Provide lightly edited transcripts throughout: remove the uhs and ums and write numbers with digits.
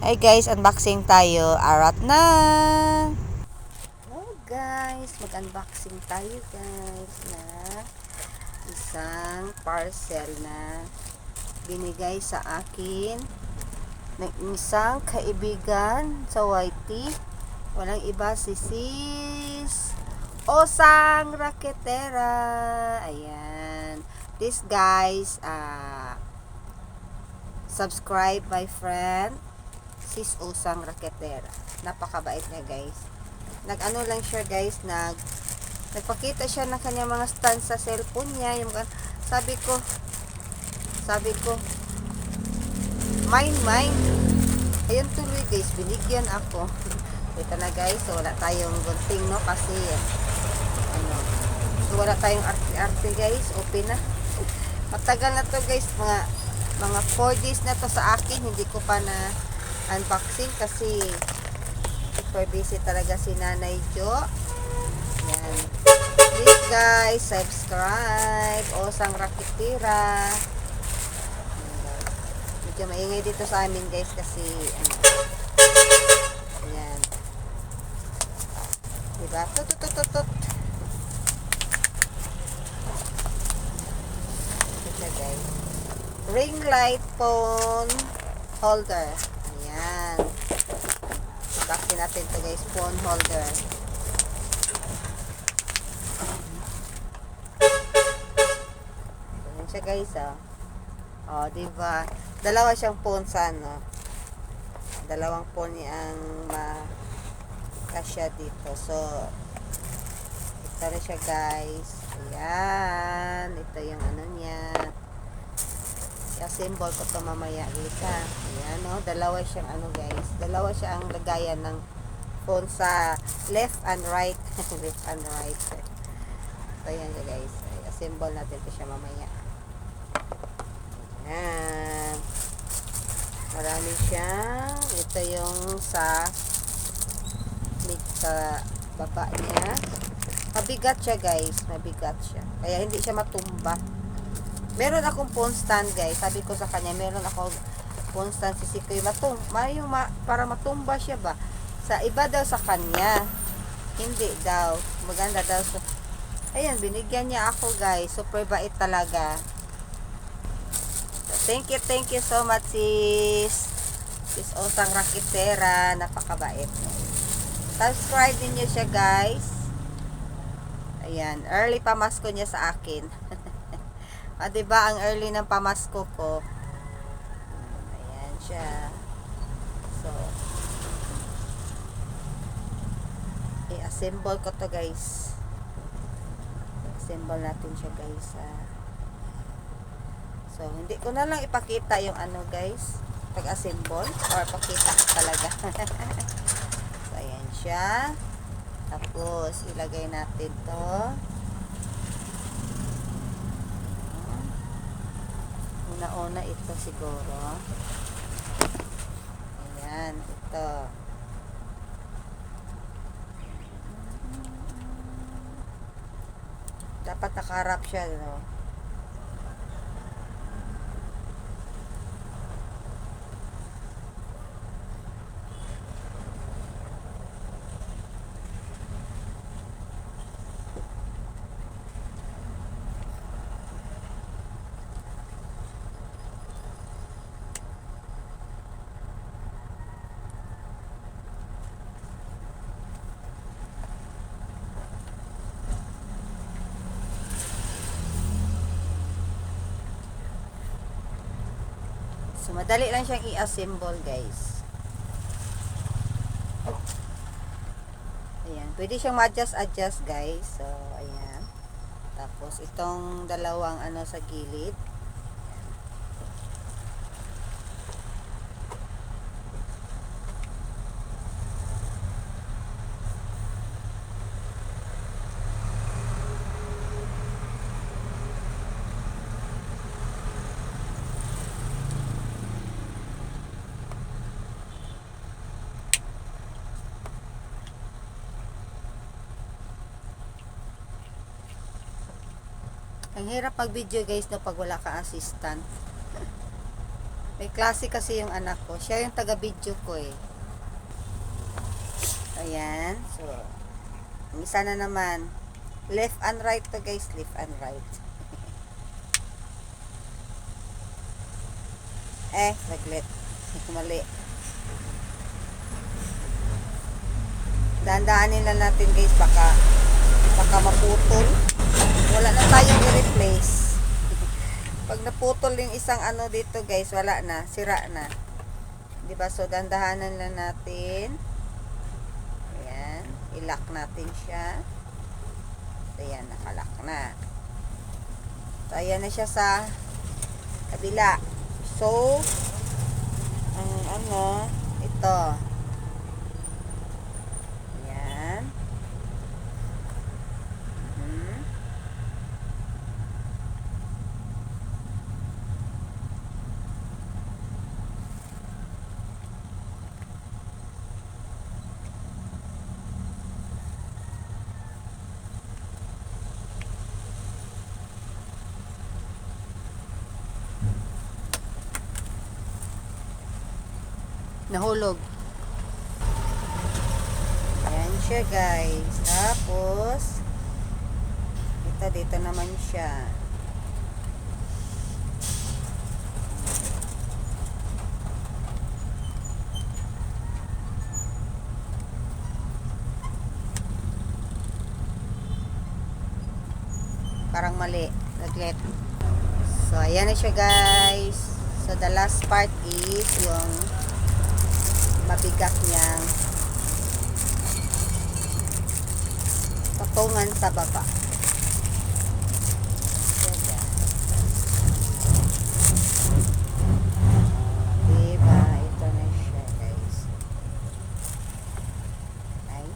Hi guys, unboxing tayo. Arat na! Oh guys, mag-unboxing tayo guys na isang parcel na binigay sa akin ng isang kaibigan sa YT. Walang iba si Sis Osang Raketera. Ayan. This guys, subscribe my friend Sis Osang Raketera. Napakabait niya guys. Nag-ano lang siya guys, nagpakita siya ng kanyang mga stand sa cellphone niya. Sabi ko, mine. Ayun tuloy guys, binigyan ako. Ito na guys, so wala tayong gunting no, kasi so wala tayong arte guys, open na. Matagal na to guys, mga 4 days na to sa akin, hindi ko pa na unboxing kasi super busy talaga si Nanay Jo. Yan. Please guys, subscribe Osang Raketera. Medyo maingay dito sa amin guys kasi ayan. Diba? Tut. Ito guys. Ring light phone holder. Ayan. Unboxing natin to guys, phone holder. Ayan siya guys, oh, diba? Dalawa siyang phone sa dalawang phone ang makasya dito. So, ito na siya guys. Ayan. Ito yung niya. Symbol ko to mamaya guys ha. Ayan o, dalawa siyang guys. Dalawa siya ang lagayan ng phone sa left and right. Left and right. So ayan siya guys. Symbol natin ito siya mamaya. Ayan. Marami siyang. Ito yung sa baba niya. Mabigat siya guys. Mabigat siya. Kaya hindi siya matumba. Meron akong phone stand guys. Sabi ko sa kanya, meron akong phone stand si Sikoy. Para matumba siya ba? Sa iba daw sa kanya. Hindi daw. Maganda daw. So, ayan, binigyan niya ako guys. Super bait talaga. So, thank you so much sis Osang Raketera. Napakabait. Subscribe din niyo siya guys. Ayan, early pamasko niya sa akin. Diba ang early ng pamasko ko. Ayan siya. So, i-assemble ko to guys. Assemble natin siya guys. So, hindi ko na lang ipakita yung guys, pag-assemble, or pakita ko talaga. So, ayan siya. Tapos, ilagay natin to. Una ito siguro. Ayan, ito. Dapat nakaharap siya, no? So, madali lang siyang i-assemble, guys. Ayan. Pwede siyang ma-adjust, guys. So, ayan. Tapos, itong dalawang sa gilid. Ang hirap pag video guys no, pag wala ka assistant. May klase kasi yung anak ko. Siya yung taga-video ko eh. Ayan. So, yung isa na naman. Left and right to guys. Left and right. Naglit. Mali. Dandaanin lang natin guys. Baka maputol. Wala na tayong i-replace. Pag naputol yung isang ano dito guys, wala na. Sira na. Diba? So, dandahanan lang natin. Ayan. I-lock natin siya. So, ayan. Nakalock na. So, ayan na siya sa kabila. So, ang ano, ito. Ayan. Nahulog. Ayan siya guys. Tapos, dito naman siya. Parang mali. Naglet. So, ayan na siya guys. So, the last part is yung mabigat niyang patungan sa baba. Diba? Ito na siya guys. Ay.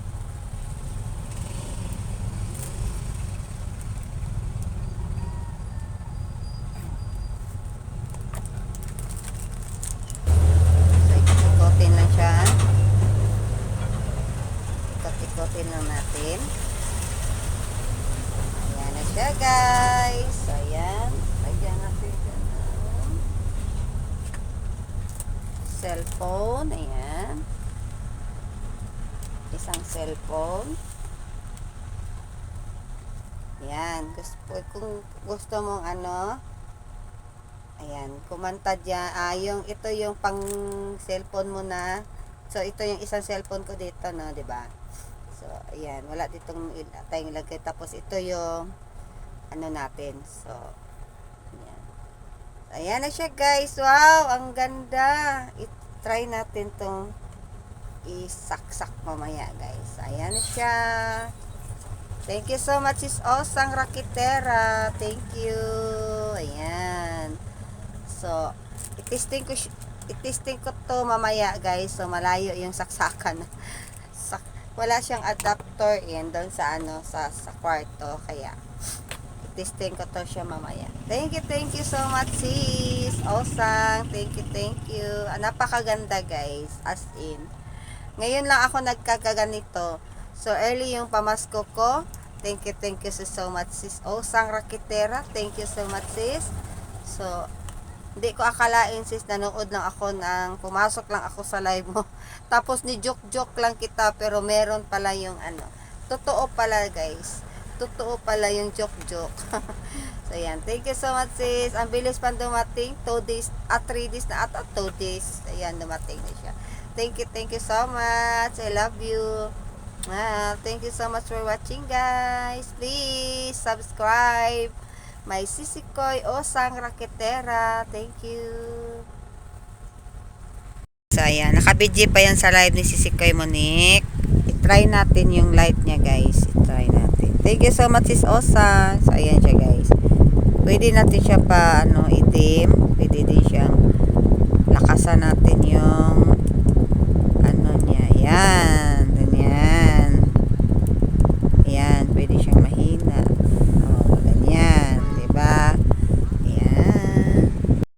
Ikotin lang siya. Ikotin lang natin. Ayan na siya guys. Ayan. Lagyan natin dyan ng cellphone. Ayan. Isang cellphone. Ayan. Kung gusto mong ano, ayan, kumanta dyan. Ito yung pang cellphone mo na. So, ito yung isang cellphone ko dito, no, diba? So, ayan. Wala ditong tayong ilagay. Tapos, ito yung ano natin. So, ayan. Ayan na siya, guys. Wow! Ang ganda. I-try natin tong isaksak mamaya, guys. Ayan na siya. Thank you so much, Sis Osang Rakitera. Thank you. Ayan. So, itesting ko to mamaya guys. So, malayo yung saksakan. Wala siyang adapter doon sa ano, sa kwarto. Kaya, itesting ko to siya mamaya. Thank you so much sis Osang. Thank you. Napakaganda guys. As in. Ngayon lang ako nagkakaganito. So, early yung pamasko ko. Thank you so much sis Osang Rakitera. Thank you so much sis. So, hindi ko akalain sis, nanood lang ako pumasok lang ako sa live mo. Tapos ni joke lang kita, pero meron pala yung ano. Totoo pala guys. Totoo pala yung joke. So yan, thank you so much sis. Ang bilis pa dumating, 2 days, 3 days na ata, 2 days. Ayan, dumating na siya. Thank you so much. I love you. Thank you so much for watching guys. Please subscribe my Sisikoy Osang Rakitera. Thank you. So, ayan. Nakabidyo pa yan sa live ni Sisikoy Monique. I-try natin yung light niya, guys. I-try natin. Thank you so much, Sis Osang. So, ayan siya, guys. Pwede natin siya pa, itim. Pwede din siyang lakasan natin yung